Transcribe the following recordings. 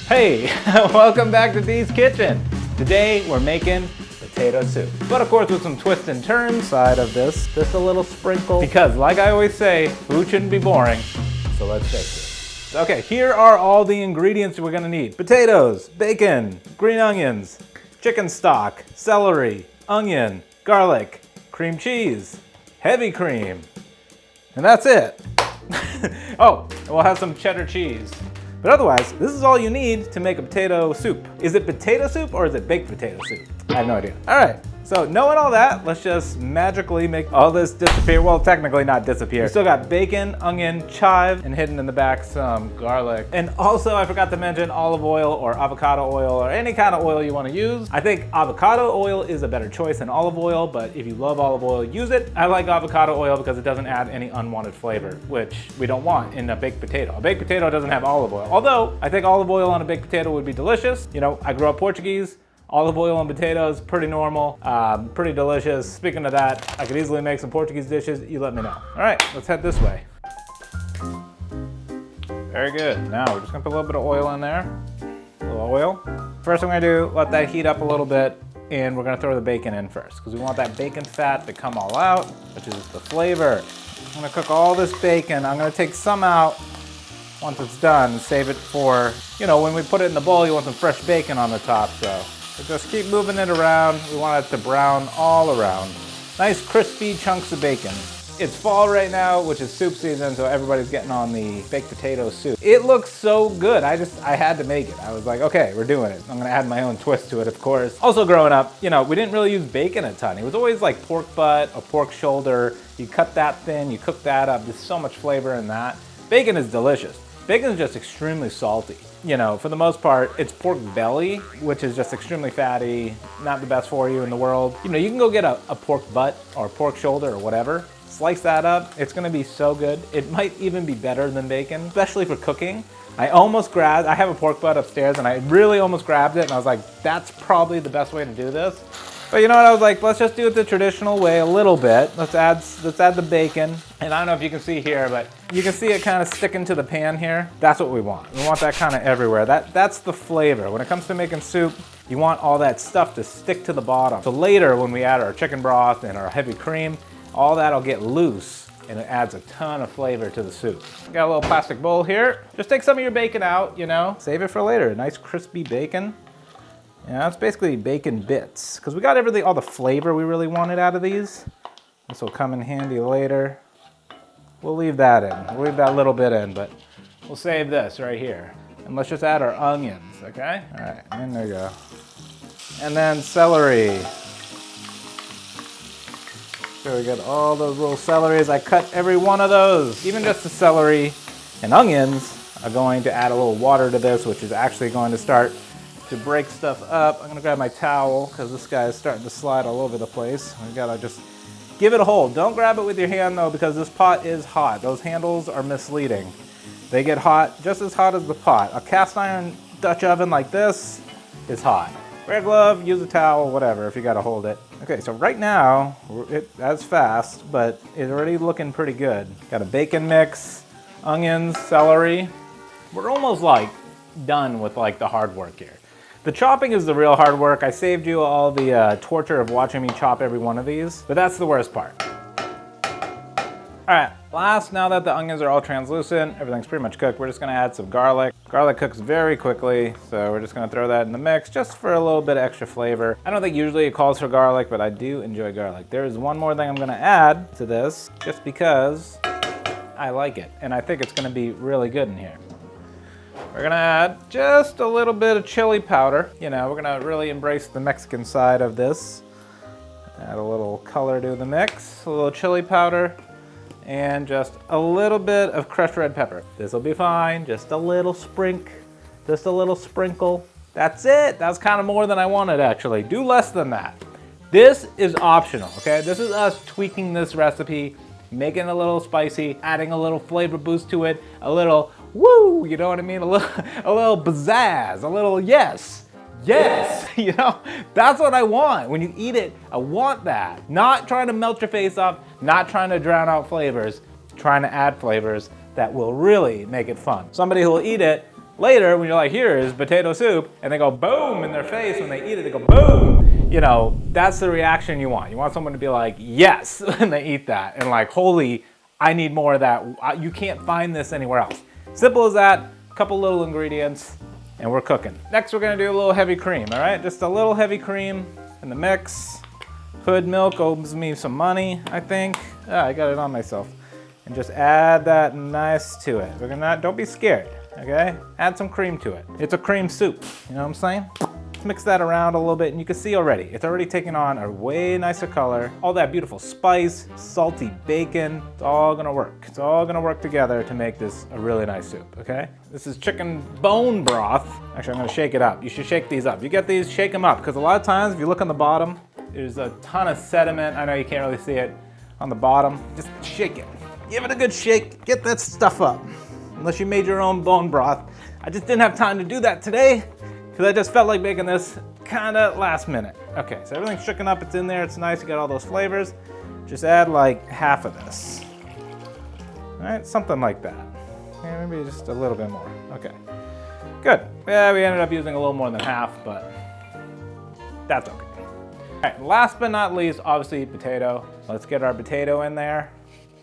Hey, welcome back to Dee's Kitchen. Today we're making potato soup. But of course with some twists and turns side of this, just a little sprinkle. Because like I always say, food shouldn't be boring, so let's fix it. Okay, here are all the ingredients we're gonna need. Potatoes, bacon, green onions, chicken stock, celery, onion, garlic, cream cheese, heavy cream, and that's it. Oh, and we'll have some cheddar cheese. But otherwise, this is all you need to make a potato soup. Is it potato soup or is it baked potato soup? I have no idea. All right, so knowing all that, let's just magically make all this disappear. Well, technically not disappear. We still got bacon, onion, chive, and hidden in the back some garlic. And also, I forgot to mention olive oil or avocado oil or any kind of oil you want to use. I think avocado oil is a better choice than olive oil, but if you love olive oil, use it. I like avocado oil because it doesn't add any unwanted flavor, which we don't want in a baked potato. A baked potato doesn't have olive oil. Although, I think olive oil on a baked potato would be delicious. You know, I grew up Portuguese. Olive oil on potatoes, pretty normal, pretty delicious. Speaking of that, I could easily make some Portuguese dishes. You let me know. All right, let's head this way. Very good. Now we're just gonna put a little bit of oil in there. A little oil. First I'm gonna do, let that heat up a little bit, and we're gonna throw the bacon in first, because we want that bacon fat to come all out, which is the flavor. I'm gonna cook all this bacon. I'm gonna take some out once it's done, save it for, you know, when we put it in the bowl, you want some fresh bacon on the top, so just keep moving it around. We want it to brown all around. Nice crispy chunks of bacon. It's fall right now, which is soup season, so everybody's getting on the baked potato soup. It looks so good. I had to make it. I was like, okay, we're doing it. I'm gonna add my own twist to it, of course. Also growing up, you know, we didn't really use bacon a ton. It was always like pork butt or pork shoulder. You cut that thin, you cook that up. There's so much flavor in that. Bacon is delicious. Bacon is just extremely salty. You know, for the most part, it's pork belly, which is just extremely fatty, not the best for you in the world. You know, you can go get a pork butt or pork shoulder or whatever, slice that up, it's gonna be so good. It might even be better than bacon, especially for cooking. I have a pork butt upstairs and I really almost grabbed it and I was like, that's probably the best way to do this. But you know what, I was like, let's just do it the traditional way a little bit. Let's add the bacon. And I don't know if you can see here, but you can see it kind of sticking to the pan here. That's what we want. We want that kind of everywhere. That's the flavor. When it comes to making soup, you want all that stuff to stick to the bottom. So later when we add our chicken broth and our heavy cream, all that'll get loose and it adds a ton of flavor to the soup. Got a little plastic bowl here. Just take some of your bacon out, you know, save it for later. Nice crispy bacon. Yeah, it's basically bacon bits, because we got everything, all the flavor we really wanted out of these. This will come in handy later. We'll leave that in. We'll leave that little bit in, but we'll save this right here. And let's just add our onions, okay? All right, and there you go. And then celery. So we got all those little celeries. I cut every one of those. Even just the celery and onions are going to add a little water to this, which is actually going to start to break stuff up. I'm gonna grab my towel because this guy is starting to slide all over the place. We gotta just give it a hold. Don't grab it with your hand though, because this pot is hot. Those handles are misleading. They get hot, just as hot as the pot. A cast iron Dutch oven like this is hot. Wear a glove, use a towel, whatever, if you gotta hold it. Okay, so right now, that's fast, but it's already looking pretty good. Got a bacon mix, onions, celery. We're almost like done with like the hard work here. The chopping is the real hard work. I saved you all the torture of watching me chop every one of these, but that's the worst part. All right, last, now that the onions are all translucent, everything's pretty much cooked, we're just gonna add some garlic. Garlic cooks very quickly, so we're just gonna throw that in the mix just for a little bit of extra flavor. I don't think usually it calls for garlic, but I do enjoy garlic. There is one more thing I'm gonna add to this, just because I like it, and I think it's gonna be really good in here. We're gonna add just a little bit of chili powder. You know, we're gonna really embrace the Mexican side of this. Add a little color to the mix, a little chili powder, and just a little bit of crushed red pepper. This'll be fine, just a little sprinkle. That's it, that's kind of more than I wanted actually. Do less than that. This is optional, okay? This is us tweaking this recipe, making it a little spicy, adding a little flavor boost to it, a little woo, you know what I mean? A little pizzazz, a little yes, you know? That's what I want. When you eat it, I want that. Not trying to melt your face off, not trying to drown out flavors, trying to add flavors that will really make it fun. Somebody who will eat it Later, when you're like, here is potato soup, and they go boom in their face when they eat it, they go boom. You know, that's the reaction you want. You want someone to be like, yes, when they eat that. And like, holy, I need more of that. You can't find this anywhere else. Simple as that, couple little ingredients, and we're cooking. Next, we're gonna do a little heavy cream, all right? Just a little heavy cream in the mix. Hood milk owes me some money, I think. I got it on myself. And just add that nice to it. We're gonna, don't be scared, okay? Add some cream to it. It's a cream soup, you know what I'm saying? Mix that around a little bit and you can see already, it's already taking on a way nicer color. All that beautiful spice, salty bacon, it's all gonna work. It's all gonna work together to make this a really nice soup, okay? This is chicken bone broth. Actually, I'm gonna shake it up. You should shake these up. You get these, shake them up, because a lot of times if you look on the bottom, there's a ton of sediment. I know you can't really see it on the bottom. Just shake it. Give it a good shake, get that stuff up. Unless you made your own bone broth. I just didn't have time to do that today, because I just felt like making this kinda last minute. Okay, so everything's shaken up, it's in there, it's nice, you got all those flavors. Just add like half of this. All right, something like that. Yeah, maybe just a little bit more, okay. Good, yeah, we ended up using a little more than half, but that's okay. All right, last but not least, obviously potato. Let's get our potato in there.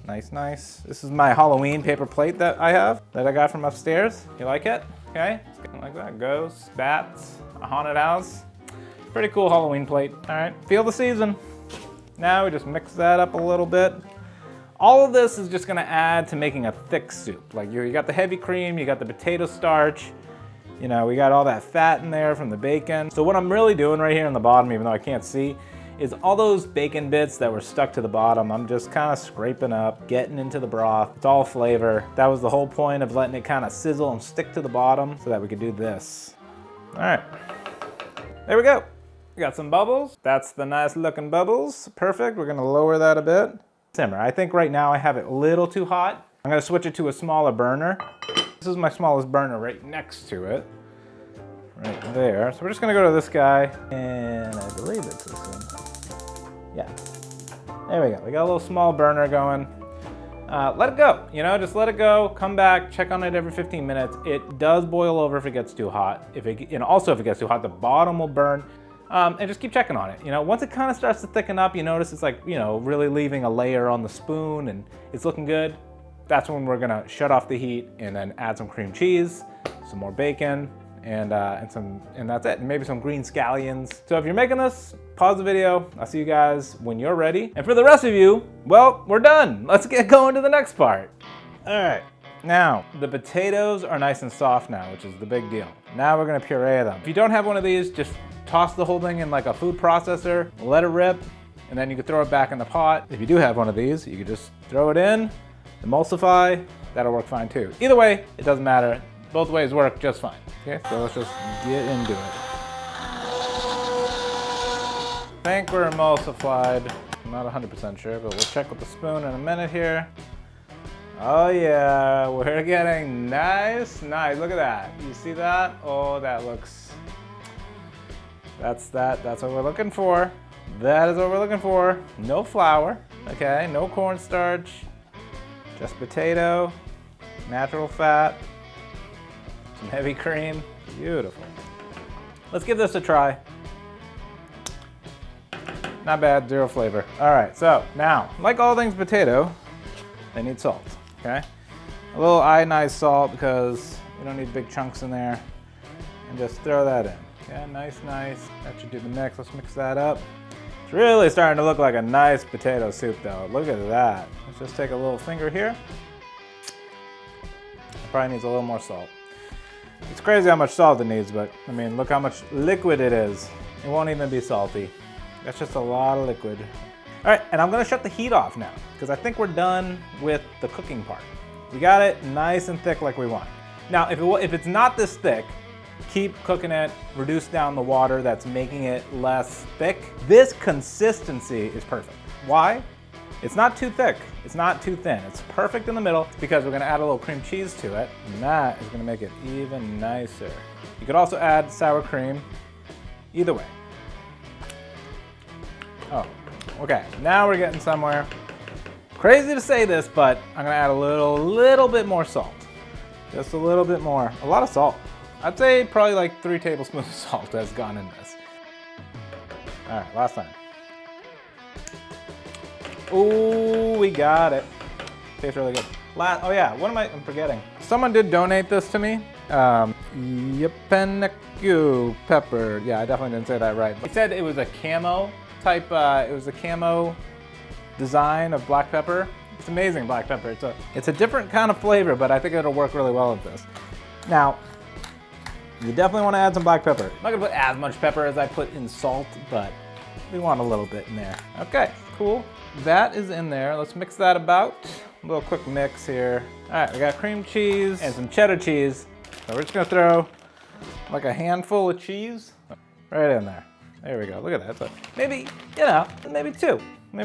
Nice, nice. This is my Halloween paper plate that I have, that I got from upstairs. You like it? Okay, something like that. Ghosts, bats, a haunted house. Pretty cool Halloween plate. All right, feel the season. Now we just mix that up a little bit. All of this is just gonna add to making a thick soup. Like you got the heavy cream, you got the potato starch, you know, we got all that fat in there from the bacon. So what I'm really doing right here in the bottom, even though I can't see, is all those bacon bits that were stuck to the bottom, I'm just kind of scraping up, getting into the broth. It's all flavor. That was the whole point of letting it kind of sizzle and stick to the bottom so that we could do this. All right, there we go. We got some bubbles. That's the nice looking bubbles. Perfect, we're gonna lower that a bit. Simmer, I think right now I have it a little too hot. I'm gonna switch it to a smaller burner. This is my smallest burner right next to it. Right there. So we're just gonna go to this guy, and I believe it's this one. Yeah, there we go. We got a little small burner going. Let it go, you know, just let it go. Come back, check on it every 15 minutes. It does boil over if it gets too hot. Also if it gets too hot, the bottom will burn. And just keep checking on it. You know, once it kind of starts to thicken up, you notice it's like, you know, really leaving a layer on the spoon and it's looking good. That's when we're gonna shut off the heat and then add some cream cheese, some more bacon, and that's it, and maybe some green scallions. So if you're making this, pause the video. I'll see you guys when you're ready. And for the rest of you, well, we're done. Let's get going to the next part. All right, now the potatoes are nice and soft now, which is the big deal. Now we're gonna puree them. If you don't have one of these, just toss the whole thing in like a food processor, let it rip, and then you can throw it back in the pot. If you do have one of these, you can just throw it in, emulsify, that'll work fine too. Either way, it doesn't matter. Both ways work just fine. Okay, so let's just get into it. I think we're emulsified. I'm not 100% sure, but we'll check with the spoon in a minute here. Oh yeah, we're getting nice. Look at that. You see that? Oh, that looks, that's what we're looking for. That is what we're looking for. No flour, okay? No cornstarch, just potato, natural fat, some heavy cream. Beautiful. Let's give this a try. Not bad, zero flavor. All right, so now, like all things potato, they need salt, okay? A little iodized salt because we don't need big chunks in there. And just throw that in. Okay, nice. That should do the mix. Let's mix that up. It's really starting to look like a nice potato soup though. Look at that. Let's just take a little finger here. It probably needs a little more salt. It's crazy how much salt it needs, but I mean, look how much liquid it is. It won't even be salty. That's just a lot of liquid. All right, and I'm gonna shut the heat off now because I think we're done with the cooking part. We got it nice and thick like we want. Now, if it's not this thick, keep cooking it, reduce down the water that's making it less thick. This consistency is perfect. Why? It's not too thick, it's not too thin. It's perfect in the middle because we're gonna add a little cream cheese to it, and that is gonna make it even nicer. You could also add sour cream, either way. Oh, okay, now we're getting somewhere. Crazy to say this, but I'm gonna add a little bit more salt. Just a little bit more, a lot of salt. I'd say probably like 3 tablespoons of salt has gone in this. All right, last time. Ooh, we got it. Tastes really good. Oh yeah, what am I'm forgetting? Someone did donate this to me. Yepeneku pepper. Yeah, I definitely didn't say that right. He said it was a camo type, it was a camo design of black pepper. It's amazing black pepper. It's a different kind of flavor, but I think it'll work really well with this. Now, you definitely want to add some black pepper. I'm not gonna put as much pepper as I put in salt, but we want a little bit in there. Okay, cool. That is in there. Let's mix that about. A little quick mix here. All right, we got cream cheese and some cheddar cheese. So we're just gonna throw like a handful of cheese right in there. There we go, look at that. So maybe, maybe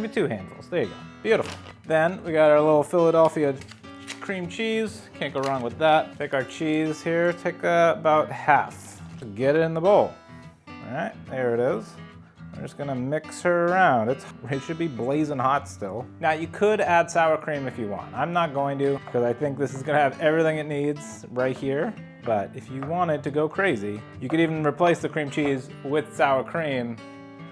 two handfuls. There you go, beautiful. Then we got our little Philadelphia cream cheese. Can't go wrong with that. Take our cheese here, take about half. Get it in the bowl. All right, there it is. We're just gonna mix her around. It should be blazing hot still. Now you could add sour cream if you want. I'm not going to, because I think this is gonna have everything it needs right here. But if you wanted to go crazy, you could even replace the cream cheese with sour cream,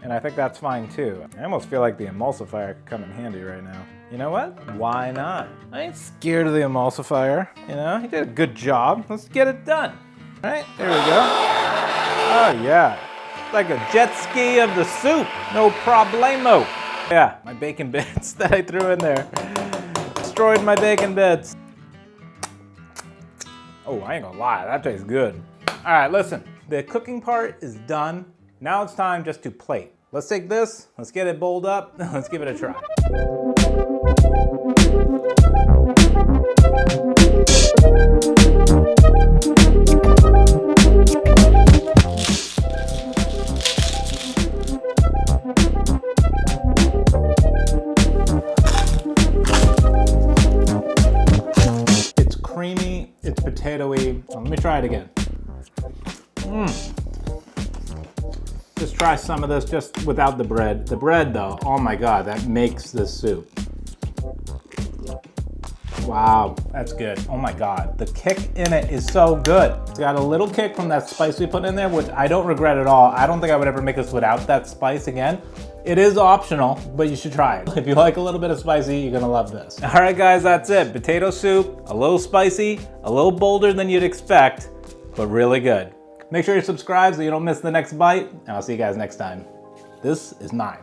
and I think that's fine too. I almost feel like the emulsifier could come in handy right now. You know what? Why not? I ain't scared of the emulsifier. You know, he did a good job. Let's get it done. All right, there we go. Oh yeah. Like a jet ski of the soup, no problemo. Yeah, my bacon bits that I threw in there. Destroyed my bacon bits. Oh, I ain't gonna lie, that tastes good. All right, listen, the cooking part is done. Now it's time just to plate. Let's take this, let's get it bowled up, let's give it a try. Creamy, it's potatoey. Let me try it again. Just try some of this just without the bread. The bread though, oh my God, that makes this soup. Wow, that's good. Oh my God, the kick in it is so good. It's got a little kick from that spice we put in there, which I don't regret at all. I don't think I would ever make this without that spice again. It is optional, but you should try it. If you like a little bit of spicy, you're gonna love this. All right, guys, that's it. Potato soup, a little spicy, a little bolder than you'd expect, but really good. Make sure you subscribe so you don't miss the next bite, and I'll see you guys next time. This is mine.